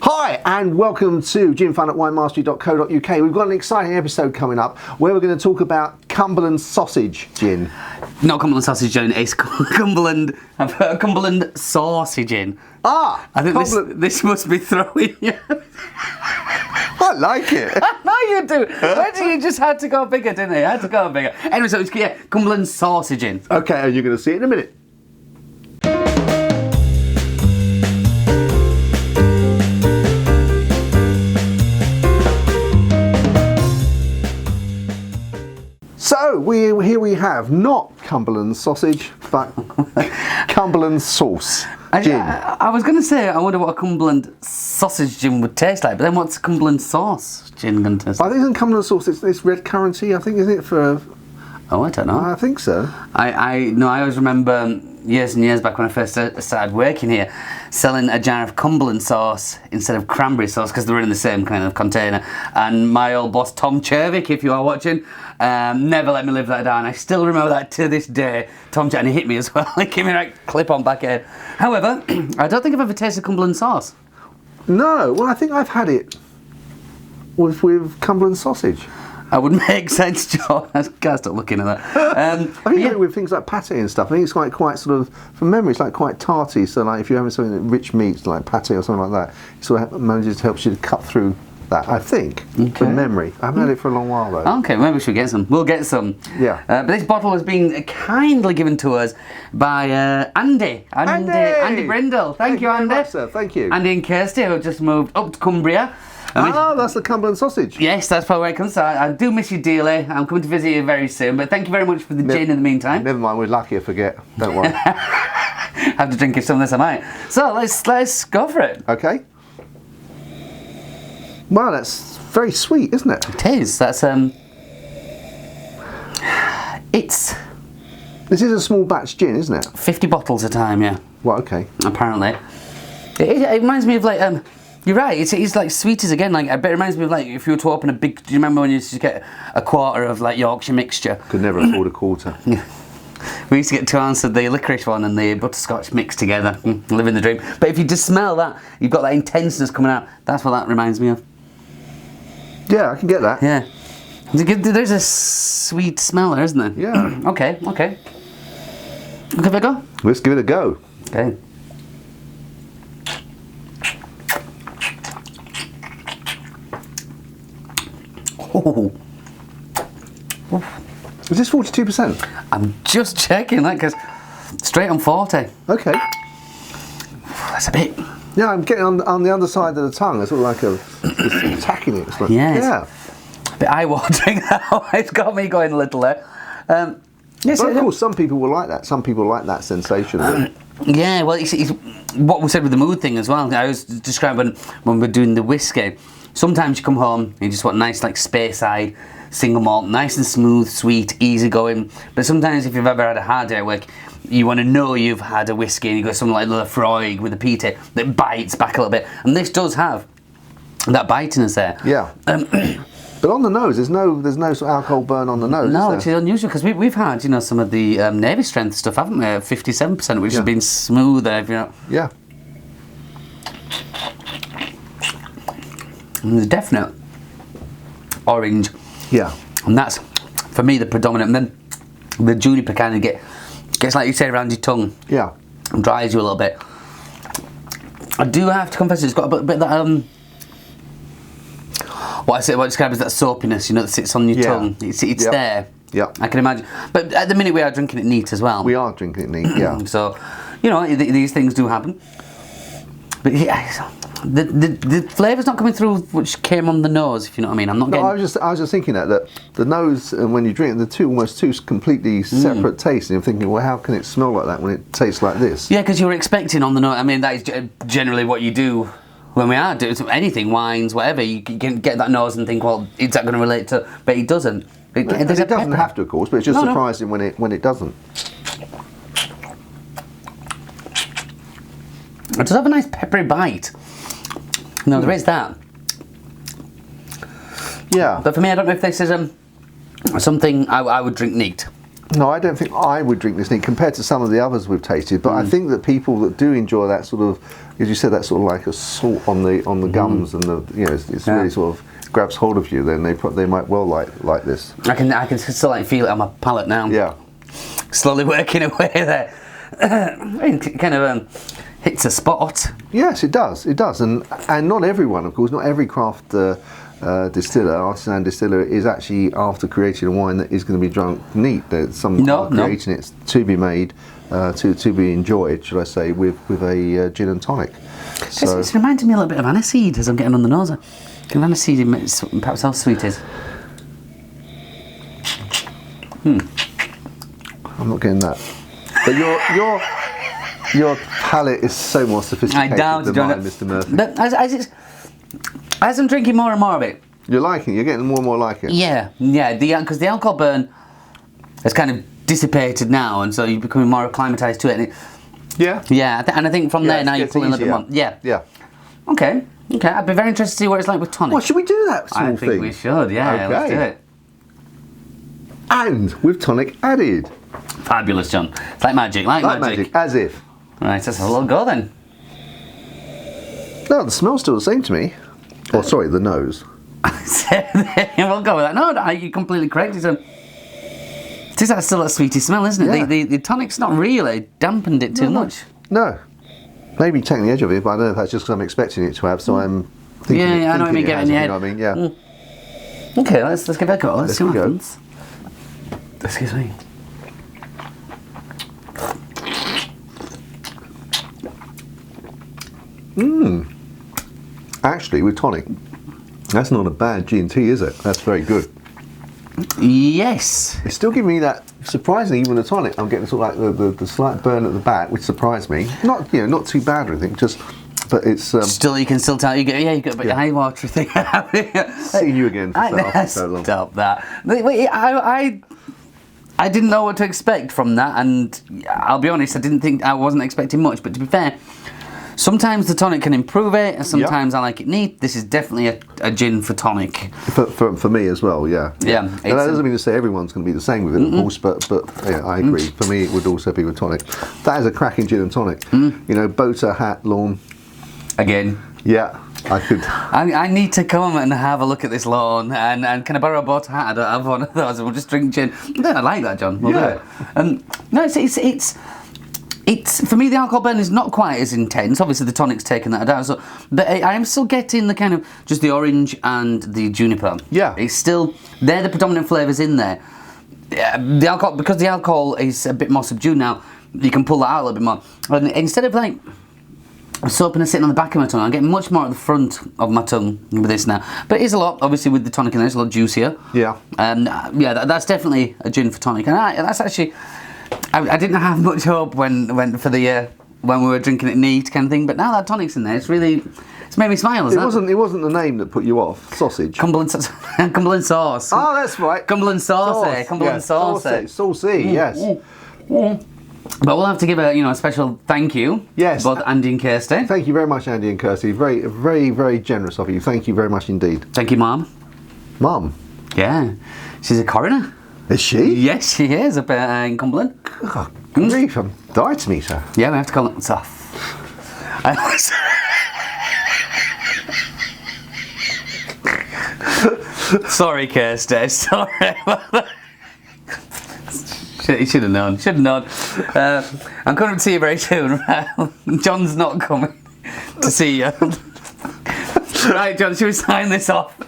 Hi and welcome to ginfun at winemastery.co.uk. We've got an exciting episode coming up where we're going to talk about Cumberland Saucy Gin. Not Cumberland Saucy Gin, it's Cumberland Saucy Gin. Ah! I think this must be throwing you. I like it. No, you do. You just had to go bigger, didn't you? Had to go bigger. Anyway, so it's Cumberland Saucy Gin. Okay, and you're going to see it in a minute. So here we have not Cumberland sausage, but Cumberland sauce gin. I was going to say, I wonder what a Cumberland sausage gin would taste like, but then what's a Cumberland sauce gin going to taste like? I think in Cumberland sauce it's red currency, I think, isn't it? Oh, I don't know. I think so. I always remember years and years back when I first started working here, selling a jar of Cumberland sauce instead of cranberry sauce because they were in the same kind of container. And my old boss, Tom Chervick, if you are watching, never let me live that down. I still remember that to this day. Tom Chervick, and he hit me as well. He gave me a right clip on back here. However, I don't think I've ever tasted Cumberland sauce. No, well, I think I've had it with Cumberland sausage. That would make sense, John. I can't stop looking at that. I think with things like pate and stuff, I think it's quite sort of, from memory, it's like quite tarty. So like if you're having something that rich meats like pate or something like that, it sort of helps you to cut through that, I think, from memory. I haven't had it for a long while though. Okay, maybe we should get some. We'll get some. Yeah. But this bottle has been kindly given to us by Andy Brindle. Thank you, Andy. Very much, sir. Thank you. Andy and Kirsty, who have just moved up to Cumbria. That's the Cumberland sausage. Yes, that's probably where it comes. So I do miss you dearly. I'm coming to visit you very soon. But thank you very much for the gin in the meantime. Never mind, we're lucky to forget. Don't worry. Have to drink some of this, I might. So let's go for it. Okay. Wow, that's very sweet, isn't it? It is. That's It's. This is a small batch gin, isn't it? 50 bottles a time, yeah. Well, okay. Apparently, it reminds me of like You're right. It's like sweeties again. Like, it reminds me of like if you were to open a big. Do you remember when you used to get a quarter of like Yorkshire mixture? Could never afford a quarter. Yeah. We used to get 2 ounces of the licorice one and the butterscotch mixed together. Living the dream. But if you just smell that, you've got that intenseness coming out. That's what that reminds me of. Yeah, I can get that. Yeah. There's a sweet smell there, isn't there? Yeah. Okay. Give it a go. Let's give it a go. Okay. Oh. Is this 42%? I'm just checking that because straight on 40. Okay. That's a bit. Yeah, I'm getting on the underside of the tongue. It's sort of like it's attacking it. It's like, yeah. A bit eye-watering now. It's got me going a little there. Yes, but of course, some people will like that. Some people like that sensation of it. Yeah, well, it's what we said with the mood thing as well. I was describing when we're doing the whiskey. Sometimes you come home and you just want nice, like Speyside single malt, nice and smooth, sweet, easy going. But sometimes if you've ever had a hard day at work, you want to know you've had a whiskey and you got something like Lafroig with a peat that bites back a little bit. And this does have that bitiness there. Yeah. But on the nose, there's no sort of alcohol burn on the nose. No, which is unusual because we've had some of the Navy strength stuff, haven't we? 57%, which has been smoother. Yeah. And there's definite orange. Yeah. And that's for me the predominant. And then the juniper kind of gets like you say around your tongue. Yeah. And dries you a little bit. I do have to confess it's got a bit of that what I describe as that soapiness, that sits on your tongue. It's there. Yeah. I can imagine. But at the minute we are drinking it neat as well. We are drinking it neat, yeah. So, these things do happen. But yeah, the flavour's not coming through which came on the nose, if you know what I mean. I'm not getting... I was just thinking that the nose and when you drink it, they're almost two completely separate tastes. And you're thinking, well, how can it smell like that when it tastes like this? Yeah, because you're expecting on the nose. I mean, that is generally what you do when we are doing anything, wines, whatever. You can get that nose and think, well, is that going to relate to? But it doesn't. It doesn't have to, of course, but it's just surprising when it doesn't. It does have a nice peppery bite. No, there is that. Yeah. But for me, I don't know if this is something I would drink neat. No, I don't think I would drink this neat compared to some of the others we've tasted. But I think that people that do enjoy that sort of, as you said, that sort of like a salt on the gums and the it's really sort of grabs hold of you. Then they might well like this. I can still like feel it on my palate now. Yeah, slowly working away there. It kind of hits a spot. Yes, it does. It does, and not everyone, of course, not every craft distiller, artisan distiller, is actually after creating a wine that is going to be drunk neat. There's some creating it to be made, to be enjoyed, should I say, with a gin and tonic. So it's reminding me a little bit of aniseed as I'm getting on the nose. Can aniseed perhaps how sweet it is? I'm not getting that. But your palate is so more sophisticated than mine, Mr. Murphy. But as I'm drinking more and more of it, you're liking it. You're getting more and more like it. Yeah. Because the alcohol burn has kind of dissipated now, and so you're becoming more acclimatised to it. And I think from there now you're pulling a little bit more. Yeah. Okay. I'd be very interested to see what it's like with tonic. Well, should we do that small thing? I think we should. Yeah. Okay. Let's do it. And with tonic added. Fabulous, John. It's like magic. Like magic. As if. Right, let's have a little go then. No, the smell's still the same to me. Oh, sorry, the nose. We'll go with that. No, you're completely correct. It is still a sweety smell, isn't it? Yeah. The tonic's not really dampened it too much. No. Maybe taking the edge of it, but I don't know if that's just because I'm expecting it to have, so I'm thinking I know what you mean, getting the head. head. You know what I mean? Yeah. Okay, let's give it a go. Let's see what go. happens. Excuse me. Actually, with tonic, that's not a bad G&T, is it? That's very good. Yes. It's still giving me that, surprisingly, even the tonic, I'm getting sort of like the slight burn at the back, which surprised me. Not too bad or anything, but it's... still, you can still tell, you get a bit of high water thing. Seeing you again for so long. Stop that. Wait, I didn't know what to expect from that, and I'll be honest, I wasn't expecting much, but to be fair, sometimes the tonic can improve it, and sometimes I like it neat. This is definitely a gin for tonic. For me as well, yeah. Yeah. And that doesn't mean to say everyone's going to be the same with it, of course, but yeah, I agree. For me, it would also be with tonic. That is a cracking gin and tonic. Boater, hat, lawn. Again. Yeah, I could. I need to come and have a look at this lawn, and can I borrow a boater hat? I don't have one of those. We'll just drink gin. Then I like that, John. We'll do it. No, it's for me, the alcohol burn is not quite as intense. Obviously, the tonic's taken that down. So, but I am still getting the kind of just the orange and the juniper. Yeah, it's still they're the predominant flavours in there. The alcohol, because the alcohol is a bit more subdued now, you can pull that out a little bit more. And instead of like soaping sitting on the back of my tongue, I'm getting much more at the front of my tongue with this now. But it is a lot, obviously, with the tonic in there, it's a lot juicier. Yeah. And that's definitely a gin for tonic. And that's actually. I didn't have much hope when we were drinking it neat kind of thing, but now that tonic's in there, it's made me smile. It wasn't the name that put you off. Sausage. Cumberland sauce. Oh, that's right. Cumberland Saucy. Cumberland Saucy. Saucy. Yes. But we'll have to give a special thank you. Yes. To both Andy and Kirsty. Thank you very much, Andy and Kirsty. Very, very, very generous of you. Thank you very much indeed. Thank you, Mum. Mum. Yeah. She's a coroner. Is she? Yes, she is up in Cumberland. God, grief, I'm dying to meet her. Yeah, we have to call it off. Sorry, Kirsty. Sorry. You should have known. I'm coming to see you very soon. John's not coming to see you. Right, John, should we sign this off?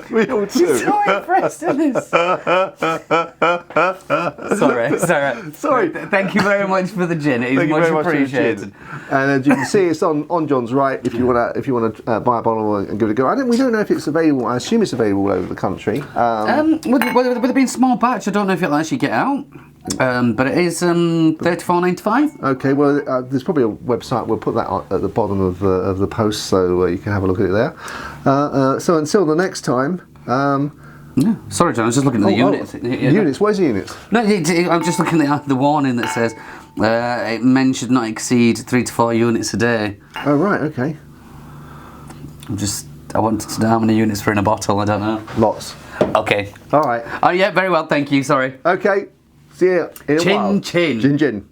We all do. So impressed in this. Sorry. Thank you very much for the gin. It is much appreciated. And as you can see, it's on John's right. If you want to buy a bottle and give it a go. We don't know if it's available. I assume it's available all over the country. With it being small batch, I don't know if it'll actually get out. But it is $34.95. Okay, well, there's probably a website. We'll put that at the bottom of the post, so you can have a look at it there. So until the next time. Yeah. Sorry, John. I was just looking at the units. Units. Where's the units? No, I'm just looking at the warning that says men should not exceed 3 to 4 units a day. Oh right. Okay. I wanted to know how many units were in a bottle. I don't know. Lots. Okay. All right. Oh yeah, very well. Thank you. Sorry. Okay. See you in a while. Chin chin. Gin gin.